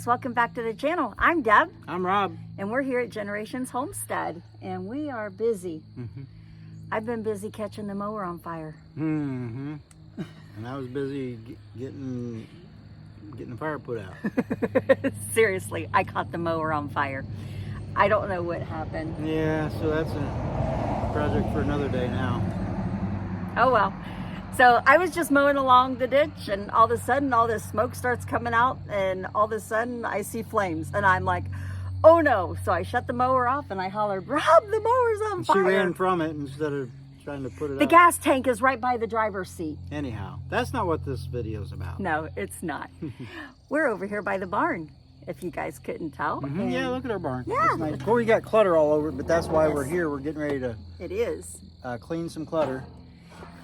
guys, welcome back to the channel. I'm Deb. I'm Rob. And we're here at Generations Homestead, and we are busy. I've been busy catching the mower on fire. And I was busy getting the fire put out. Seriously, I caught the mower on fire. I don't know what happened. Yeah, so that's a project for another day now. Oh well. So I was just mowing along the ditch, and all of a sudden all this smoke starts coming out, and all of a sudden I see flames, and I'm like, oh no. So I shut the mower off and I hollered, Rob, the mower's on fire. She ran from it instead of trying to put it out. The gas tank is right by the driver's seat. Anyhow, that's not what this video's about. No, it's not. We're over here by the barn, if you guys couldn't tell. Yeah, look at our barn. Yeah. It's nice. Well, we got clutter all over it, but that's why we're here. We're getting ready to It is. clean some clutter.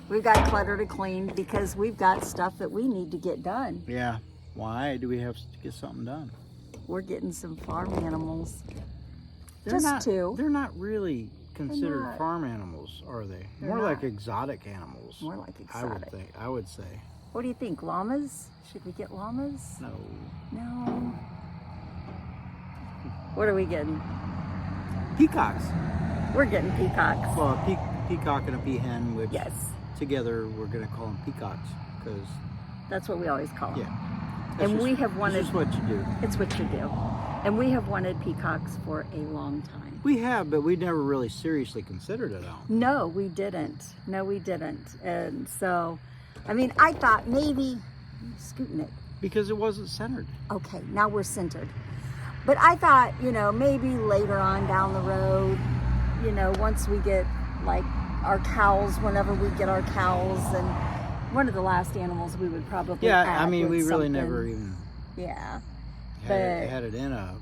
We've got clutter to clean because we've got stuff that we need to get done. Yeah. Why do we have to get something done? We're getting some farm animals. They're Just two. They're not really considered not. farm animals, are they? They're More not. like exotic animals. More like exotic. I would say. What do you think? Llamas? Should we get llamas? No. No. What are we getting? Peacocks. We're getting peacocks. Well, a peacock and a peahen, which Yes. together we're going to call them peacocks because That's what we always call them. yeah. And we have wanted. It's just what you do. It's what you do. And we have wanted peacocks for a long time. We have, but we never really seriously considered it all. No, we didn't. No, we didn't. And so, I mean, I thought maybe, scooting it. Because it wasn't centered. Okay, now we're centered. But I thought, maybe later on down the road, once we get like our cows, whenever we get our cows, and one of the last animals we would probably Yeah, add I mean, with we really something. never even Yeah. had it in a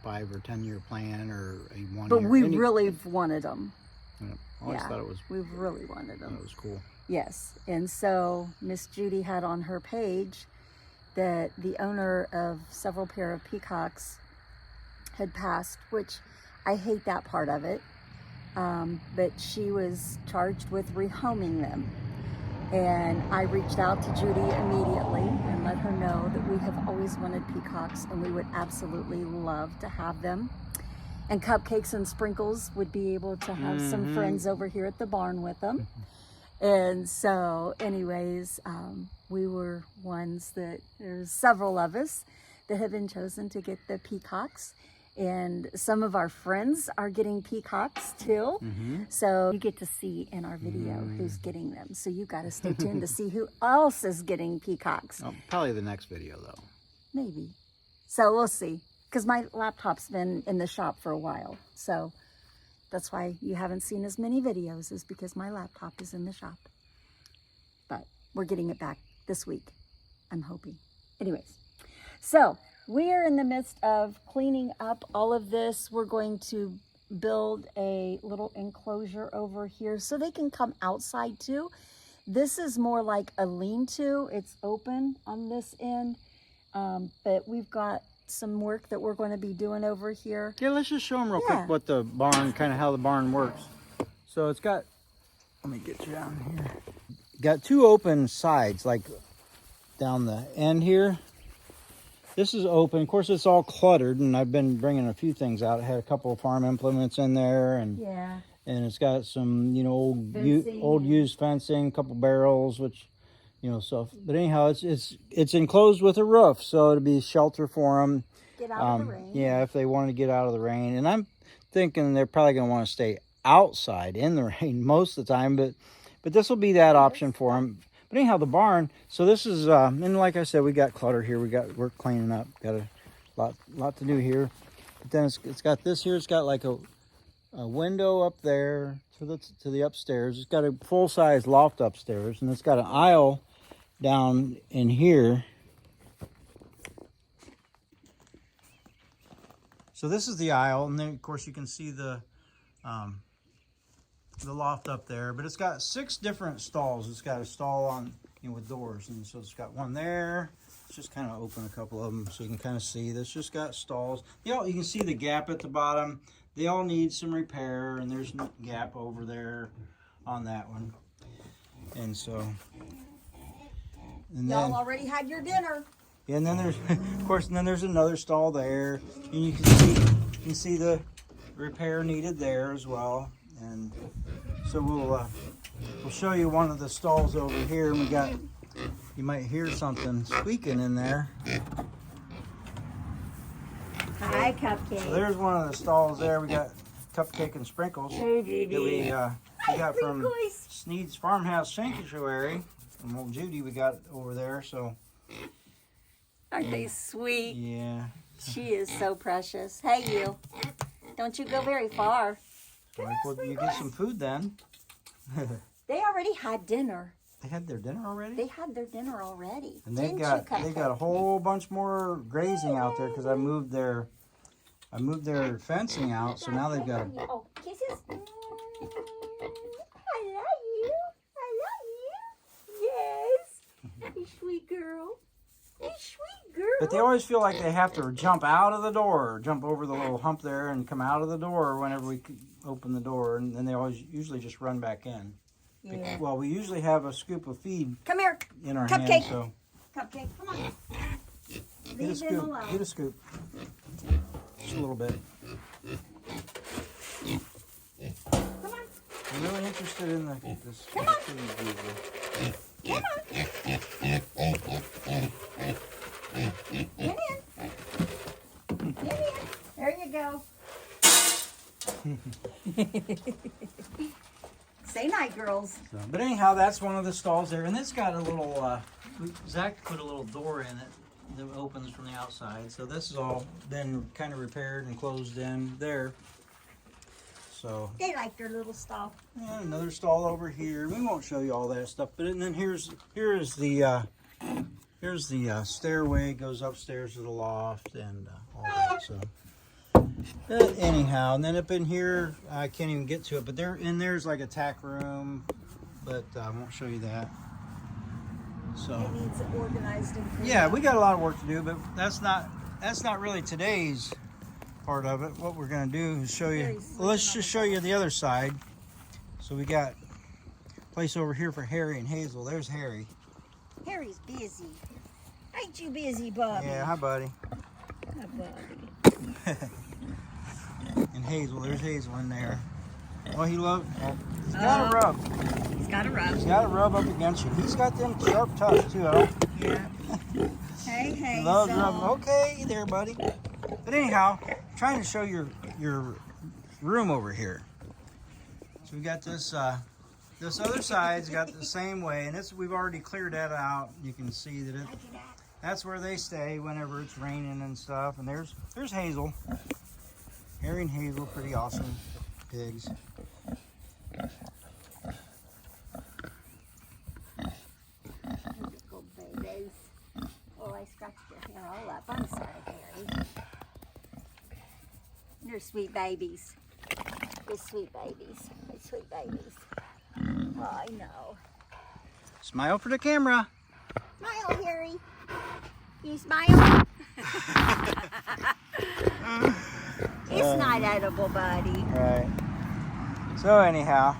5 or 10 year plan or a 1 But year. we really wanted them. I always Yeah. thought it was. We really wanted them. It was cool. Yes. And so Miss Judy had on her page that the owner of several pair of peacocks had passed, which I hate that part of it. But she was charged with rehoming them. And I reached out to Judy immediately and let her know that we have always wanted peacocks and we would absolutely love to have them. And Cupcakes and Sprinkles would be able to have some friends over here at the barn with them. And so anyways, we were ones that, there's several of us that have been chosen to get the peacocks. And some of our friends are getting peacocks too. So you get to see in our video who's getting them. So you got to stay tuned to see who else is getting peacocks. Oh, probably the next video though. Maybe. So we'll see. Because my laptop's been in the shop for a while. So that's why you haven't seen as many videos, is because my laptop is in the shop. But we're getting it back this week, I'm hoping. Anyways, so we are in the midst of cleaning up all of this. We're going to build a little enclosure over here so they can come outside too. This is more like a lean-to. It's open on this end, but we've got some work that we're going to be doing over here. Yeah, let's just show them real quick what the barn, kind of how the barn works. So it's got, let me get you down here. Got two open sides, like down the end here. This is open. Of course, it's all cluttered, and I've been bringing a few things out. I had a couple of farm implements in there, and it's got some, old used fencing, a couple barrels, which, stuff. But anyhow, it's enclosed with a roof, so it'll be shelter for them. Get out of the rain. Yeah, if they want to get out of the rain, and I'm thinking they're probably going to want to stay outside in the rain most of the time, but this will be that option for them. But anyhow, the barn, so this is, and like I said, we got clutter here. We're cleaning up. Got a lot to do here. But then it's got this here. It's got like a window up there to the upstairs. It's got a full-size loft upstairs, and it's got an aisle down in here. So this is the aisle, and then of course you can see the loft up there, but it's got 6 different stalls. It's got a stall on, with doors, and so it's got one there. Let's just kind of open a couple of them so you can kind of see. This just got stalls. You can see the gap at the bottom. They all need some repair, and there's a gap over there on that one. And so, and Y'all then already had your dinner. Yeah, and then there's, of course, and then there's another stall there, and you can see the repair needed there as well. And so we'll show you one of the stalls over here. And we got, you might hear something squeaking in there. Hi, Cupcake. So there's one of the stalls there. We got Cupcake and Sprinkles that we got from Sneed's Farmhouse Sanctuary. From old Judy we got over there. So aren't they sweet? yeah. She is so precious. Hey, you. Don't you go very far. Well, you get some food then. They already had dinner. They had their dinner already? They had their dinner already. And they got a whole bunch more grazing out there because I moved their fencing out, so now they've got a... Oh, kisses. I love you. I love you. Yes. You sweet girl. You sweet girl. But they always feel like they have to jump out of the door, jump over the little hump there and come out of the door whenever we open the door, and then they usually just run back in. Yeah. Well, we usually have a scoop of feed Come here. in our Cupcake. hand, so Cupcake, come on. get a scoop. Get a scoop. Just a little bit. Come on. I'm really interested in this. Come on. Feed Come on. Get in. Get in. There you go. Say night, girls. So, but anyhow, that's one of the stalls there, and it's got a little. Zach put a little door in it that opens from the outside. So this has all been kind of repaired and closed in there. So They like their little stall. yeah, another stall over here. We won't show you all that stuff, but and then here's the stairway goes upstairs to the loft and all that. So. But anyhow, and then up in here, I can't even get to it, but there's like a tack room, but I won't show you that. So It needs organized and cleaned yeah, up. we got a lot of work to do, but that's not really today's part of it. What we're gonna do is show you. Well, let's just show you the other side. So we got a place over here for Harry and Hazel. There's Harry. Harry's busy. Ain't you busy, Bubby? Yeah, hi, buddy. Hi, Bubby. And Hazel, there's Hazel in there. Well, he's got a rub. He's got a rub. He's got to rub up against you. He's got them sharp tusks too. Yeah. Hey, hey. Loves rubbing. Okay, there, buddy. But anyhow, trying to show your room over here. So we got this other side's got the same way, and we've already cleared that out. You can see that that's where they stay whenever it's raining and stuff. And there's Hazel. Harry and Hazel, pretty awesome pigs. Beautiful babies. Oh, I scratched your hair all up. I'm sorry, Harry. You're sweet babies. You're sweet babies. You're sweet babies. Oh, I know. Smile for the camera. Smile, Harry. You smile? It's not edible, buddy. Right. So anyhow,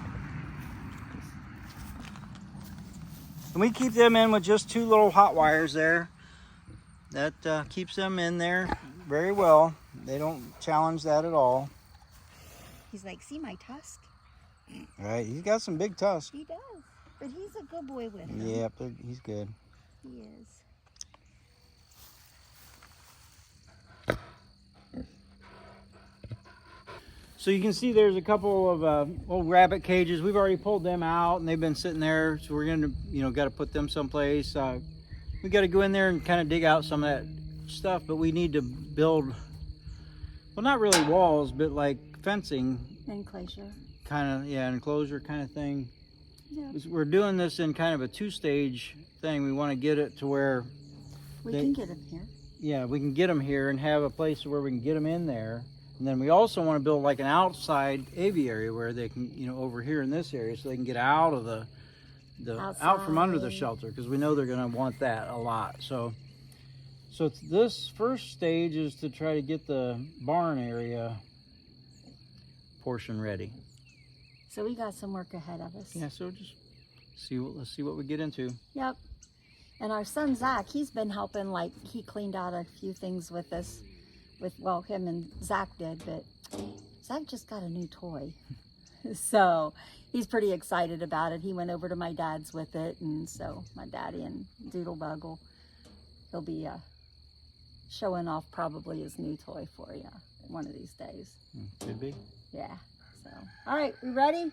and we keep them in with just 2 little hot wires there. That keeps them in there very well. They don't challenge that at all. He's like, see my tusk? Right, he's got some big tusks. He does. But he's a good boy with them. Yep, he's good. He is. So you can see there's a couple of old rabbit cages. We've already pulled them out and they've been sitting there. So we're gonna, got to put them someplace. We got to go in there and kind of dig out some of that stuff, but we need to build, well, not really walls, but like fencing. Enclosure. Kind of, yeah, enclosure kind of thing. Yeah. We're doing this in kind of a 2-stage thing. We want to get it to where We can get him here. yeah, we can get them here and have a place where we can get them in there. And then we also want to build like an outside aviary where they can, over here in this area, so they can get out of the out from under the shelter, because we know they're going to want that a lot. So it's this first stage is to try to get the barn area portion ready. So we got some work ahead of us. Yeah, so just let's see what we get into. Yep. And our son Zach, he's been helping. Like he cleaned out a few things with us. Well, him and Zach did, but Zach just got a new toy. So he's pretty excited about it. He went over to my dad's with it, and so my daddy and Doodlebug he'll be showing off probably his new toy for you one of these days. Could be. Yeah. So, all right, we ready?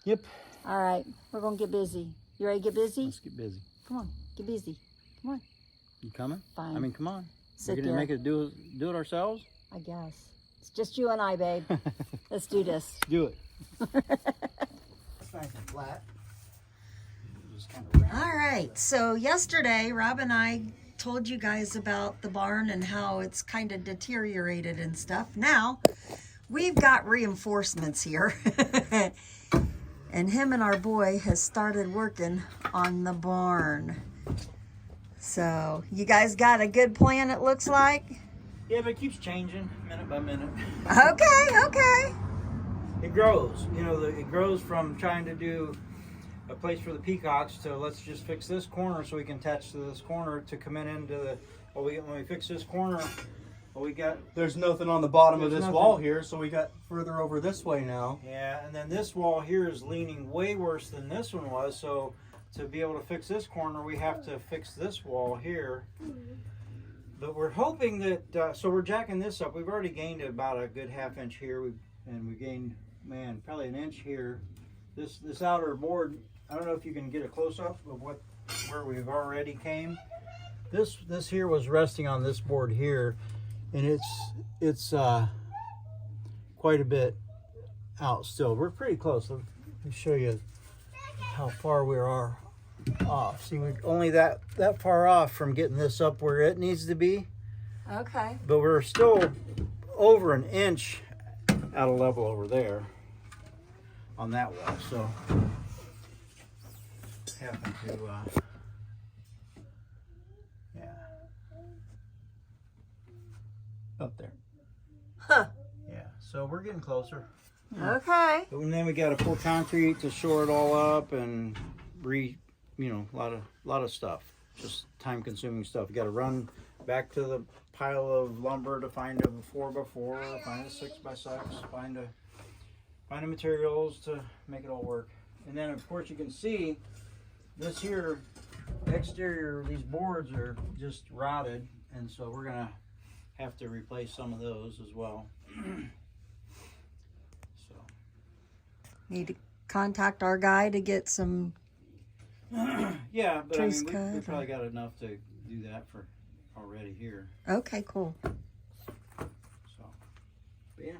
Yep. All right, we're gonna get busy. You ready to get busy? Let's get busy. Come on, get busy. Come on. You coming? Fine. I mean, come on. Sit We're gonna there. make it do it ourselves. I guess it's just you and I, babe. Let's do this. Do it. It's nice and flat. All right, so yesterday Rob and I told you guys about the barn and how it's kind of deteriorated and stuff. Now we've got reinforcements here. And him and our boy has started working on the barn. So you guys got a good plan, it looks like? Yeah, but it keeps changing minute by minute. Okay. It grows. You know, it grows from trying to do a place for the peacocks to let's just fix this corner so we can attach to this corner to come into the, when we fix this corner, we got... There's nothing on the bottom of this wall here, so we got further over this way now. Yeah, and then this wall here is leaning way worse than this one was, so to be able to fix this corner, we have to fix this wall here. But we're hoping that, so we're jacking this up. We've already gained about a good ½ inch here, and we gained, man, probably an inch here. This outer board, I don't know if you can get a close-up of where we've already came. This here was resting on this board here, and it's quite a bit out still. We're pretty close. Let me show you how far we are off. See, we're only that far off from getting this up where it needs to be. Okay. But we're still over an inch out of level over there on that wall. So happen to yeah, up there. Huh. Yeah, so we're getting closer. Okay. And then we got to pour concrete to shore it all up and a lot of stuff. Just time-consuming stuff. You got to run back to the pile of lumber to find a 4x4, find a 6x6, find the materials to make it all work. And then of course you can see this here exterior, these boards are just rotted, and so we're gonna have to replace some of those as well. So Need to contact our guy to get some. yeah, but I Trees mean, we cut probably got enough to do that for already here. Okay, cool. So, but yeah.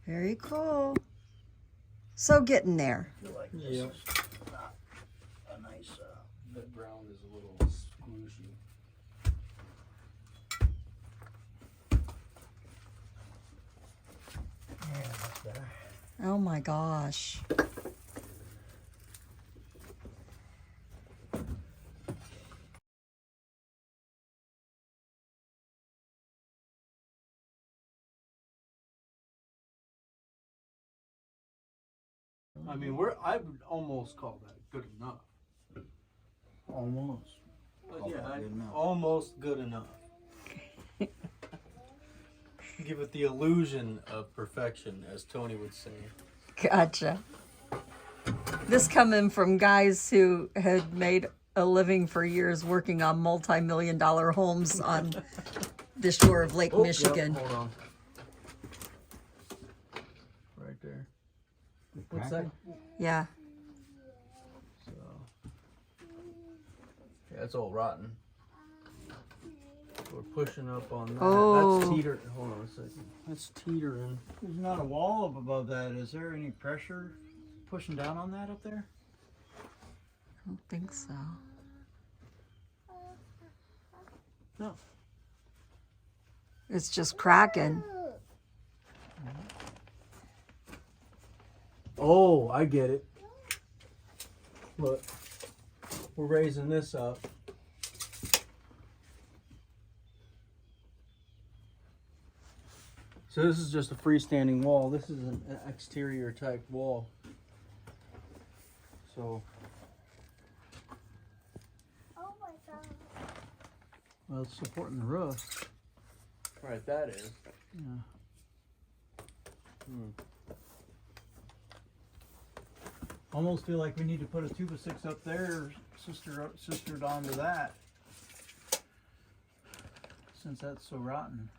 Very cool. So getting there. I feel like this Yep. is a nice. The ground is a little squishy. Yeah, that's better. Oh my gosh. I mean, I would almost call that good enough. Almost. Call Yeah, that good enough. almost good enough. Give it the illusion of perfection, as Tony would say. Gotcha. This coming from guys who had made a living for years working on multi-million-dollar homes on the shore of Lake Michigan. Yep, hold on. Right there. What's that? Yeah. So, yeah, it's all rotten. We're pushing up on that. Oh. That's teeter. Hold on a second. That's teetering. There's not a wall up above that. Is there any pressure pushing down on that up there? I don't think so. No. It's just cracking. Oh, I get it. Look, we're raising this up. So this is just a freestanding wall. This is an exterior type wall. So Well, it's supporting the roof. Right, that is. Yeah. Almost feel like we need to put a 2x6 up there, sistered onto that, since that's so rotten.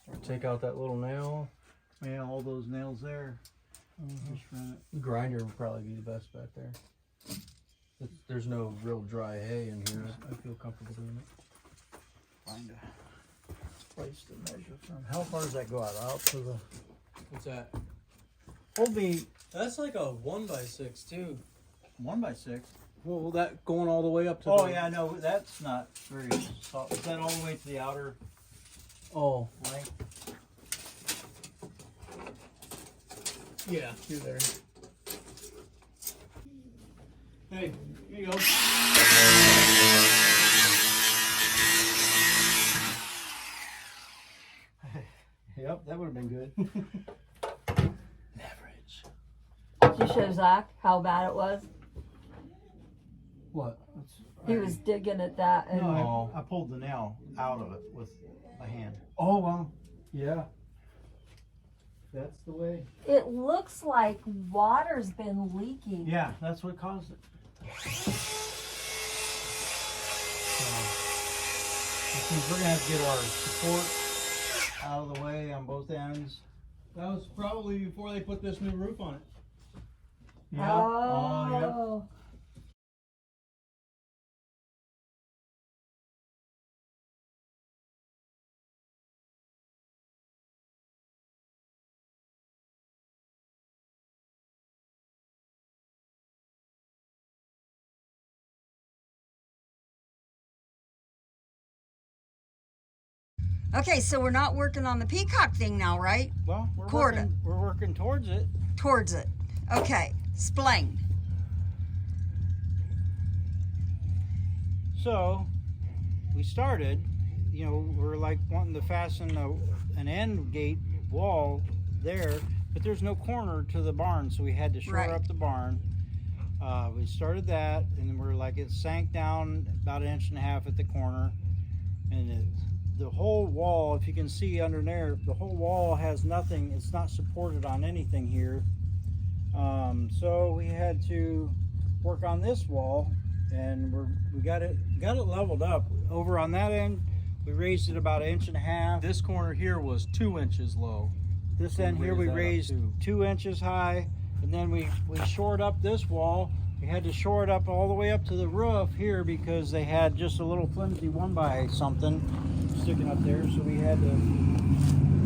Or take out that little nail. Yeah, all those nails there. Just run it. Grinder would probably be the best back there. There's no real dry hay in here. I feel comfortable doing it. Find a place to measure from. How far does that go out to the? What's that? Hold me. That's like a 1x6 too. 1x6. Well, that going all the way up to. Oh the... yeah, no, that's not very soft. Is that all the way to the outer Oh, length? yeah, through there. Hey, here you go. Yep, that would have been good. Average. Did you show Zach how bad it was? What? He was digging at that and No, I pulled the nail out of it with my hand. Oh, well, yeah. That's the way. it looks like water's been leaking. Yeah, that's what caused it. Which means we're gonna have to get our support out of the way on both ends. That was probably before they put this new roof on it. Yeah. Oh. Okay, so we're not working on the peacock thing now, right? Well, Quarter. we're working towards it. Towards it. Okay, explain. So we started, you know, we're like wanting to fasten an end gate wall there, but there's no corner to the barn, so we had to shore Right. up the barn. We started that, and we're like, it sank down about 1.5 inches at the corner, and the whole wall, if you can see under there, the whole wall has nothing. It's not supported on anything here. So we had to work on this wall, and we got it leveled up. Over on that end, we raised it about 1.5 inches. This corner here was 2 inches low. This end here we raised 2 inches high, and then we shored up this wall. We had to shore it up all the way up to the roof here because they had just a little flimsy 1 by something sticking up there, so we had to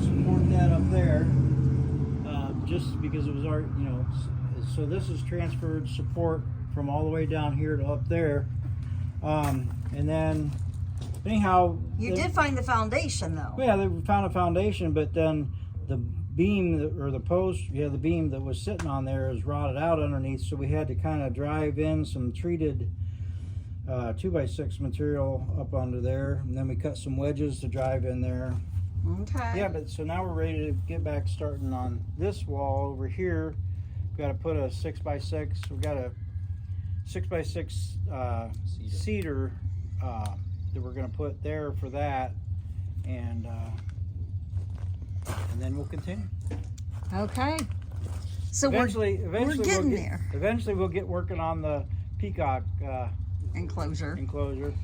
support that up there, just because it was our, you know. So this is transferred support from all the way down here to up there, and then anyhow, You did find the foundation though. yeah, they found a foundation, but then the beam or the post, the beam that was sitting on there is rotted out underneath, so we had to kind of drive in some treated 2x6 material up under there, and then we cut some wedges to drive in there. Okay. Yeah, but so now we're ready to get back starting on this wall over here. We've got to put a 6x6. We've got a 6x6 cedar that we're going to put there for that, and then we'll continue. Okay. So Eventually we're getting we'll there. Eventually we'll get working on the peacock Enclosure. enclosure.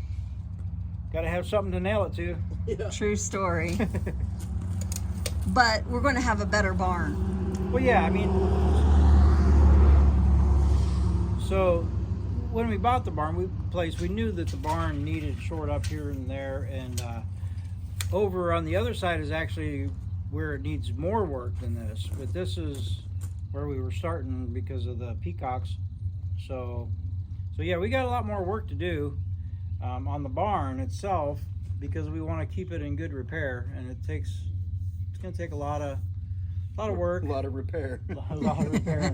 Got to have something to nail it to. Yeah. True story. But we're going to have a better barn. Well, yeah, I mean, so when we bought the barn we knew that the barn needed shored up here and there, and over on the other side is actually where it needs more work than this, but this is where we were starting because of the peacocks. So yeah, we got a lot more work to do on the barn itself, because we want to keep it in good repair, and it's going to take a lot of work, A lot of repair. a lot of repair.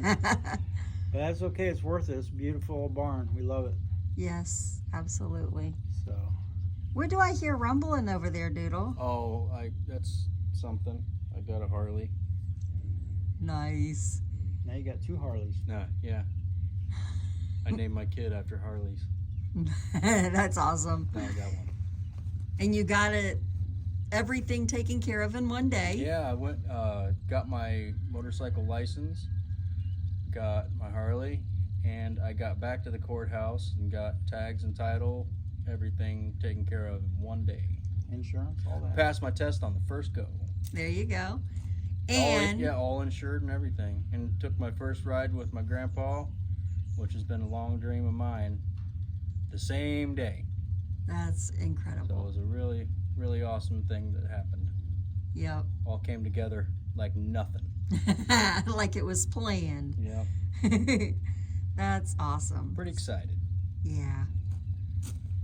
But that's okay. It's worth it. It's a beautiful barn. We love it. Yes, absolutely. So Where do I hear rumbling over there, Doodle? Oh, that's something. I got a Harley. Nice. now you got 2 Harleys. Nah, yeah. I named my kid after Harleys. That's awesome. Now I got one. And you got everything taken care of in one day. Yeah, I went, got my motorcycle license, got my Harley, and I got back to the courthouse and got tags and title, everything taken care of in one day. Insurance, all that. Passed my test on the first go. There you go. And all insured and everything. And took my first ride with my grandpa, which has been a long dream of mine, the same day. that's So it incredible. was a really, really awesome thing that happened. Yep. All came together like nothing. Like it was planned. Yeah, That's awesome. pretty excited. Yeah.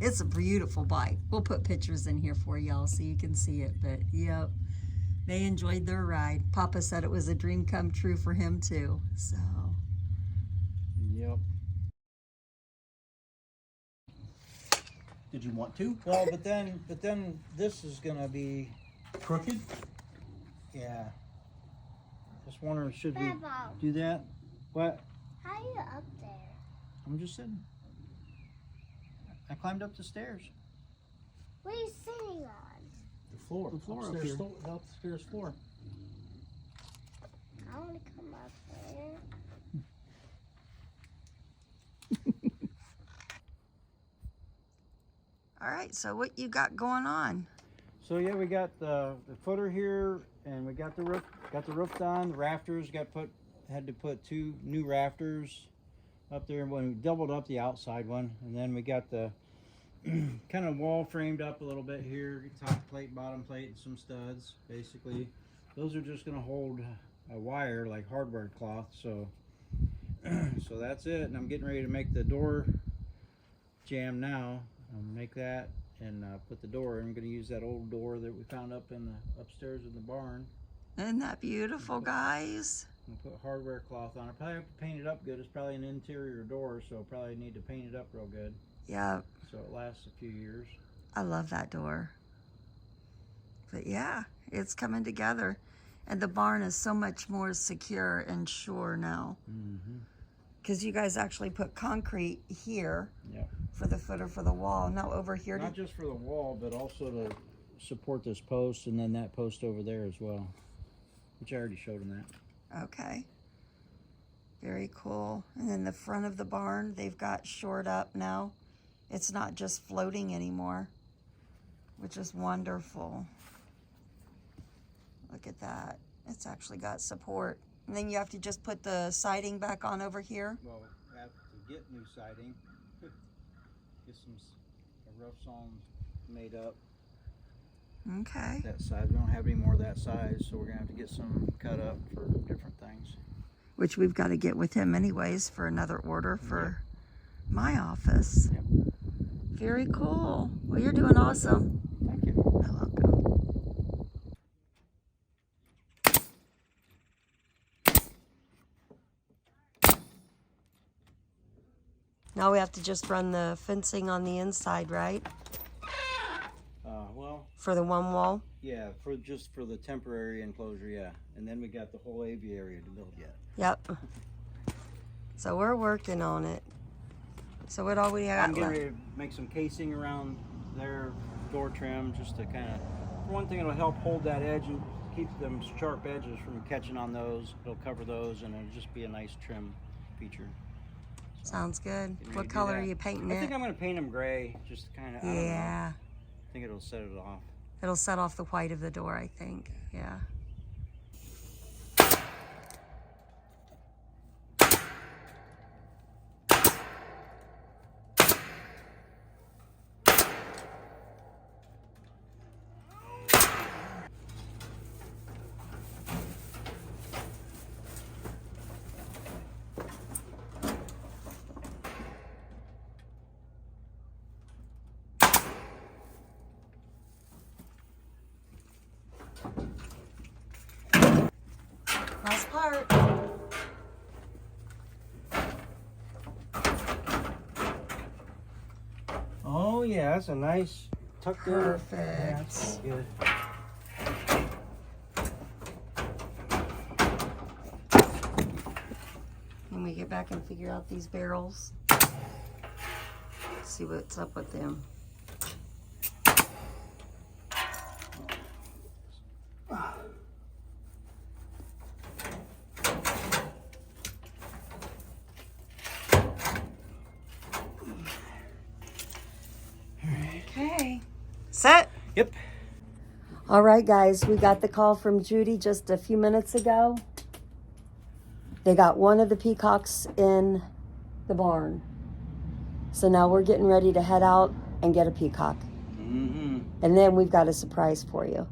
It's a beautiful bike. We'll put pictures in here for y'all so you can see it. But yep, they enjoyed their ride. Papa said it was a dream come true for him too. So Yep. Did you want to? Well, but then this is gonna be, Crooked? yeah. Just wondering, should we Baba, do that? What? how are you up there? I'm just sitting. I climbed up the stairs. What are you sitting on? The floor. The floor up upstairs, here. upstairs floor. I want to come up there. all right, so what you got going on? So yeah, we got the footer here, and we got the roof done. The rafters had to put 2 new rafters up there when we doubled up the outside one, and then we got the kind of wall framed up a little bit here, top plate, bottom plate, and some studs. Basically, those are just going to hold a wire like hardware cloth. So so that's it. And I'm getting ready to make the door jamb now. I'll make that and put the door. I'm going to use that old door that we found up in the upstairs in the barn. Isn't that beautiful, guys? And put hardware cloth on it. Probably have to paint it up good. It's probably an interior door, so probably need to paint it up real good Yeah, so it lasts a few years. I love that door. But yeah, it's coming together. And the barn is so much more secure and sure now. Mm-hmm. Because you guys actually put concrete here Yep. for the footer for the wall. Now over here, Not just for the wall, but also to support this post and then that post over there as well, which I already showed them that. okay. Very cool. And then the front of the barn, they've got shored up now. It's not just floating anymore, which is wonderful. Look at that. It's actually got support. And then you have to just put the siding back on over here. Well, we have to get new siding, get a rough sawn made up. Okay. That size, we don't have any more of that size, so we're gonna have to get some cut up for different things. Which we've got to get with him anyways for another order for my office. Yep. Very cool. Well, you're doing awesome. Thank you. You're welcome. Now we have to just run the fencing on the inside, right? Well, For the one wall? yeah, just for the temporary enclosure, yeah. And then we got the whole aviary to build yet. Yep. So we're working on it. So what all we I'm got getting left? ready to make some casing around their door trim just to kind of, for one thing, it'll help hold that edge and keep them sharp edges from catching on those. It'll cover those and it'll just be a nice trim feature. Sounds good. Getting ready What to do color that. are you painting I it? think I'm going to paint them gray, just kind of, I don't know. Yeah. I think it'll set it off. It'll set off the white of the door, I think. Yeah. Last part. Oh yeah, that's a nice tucked in. Perfect. Yeah, that's good. When we get back and figure out these barrels. See what's up with them. Okay. Set. Yep. All right, guys, we got the call from Judy just a few minutes ago. They got one of the peacocks in the barn. So now we're getting ready to head out and get a peacock. Mm-hmm. And then we've got a surprise for you.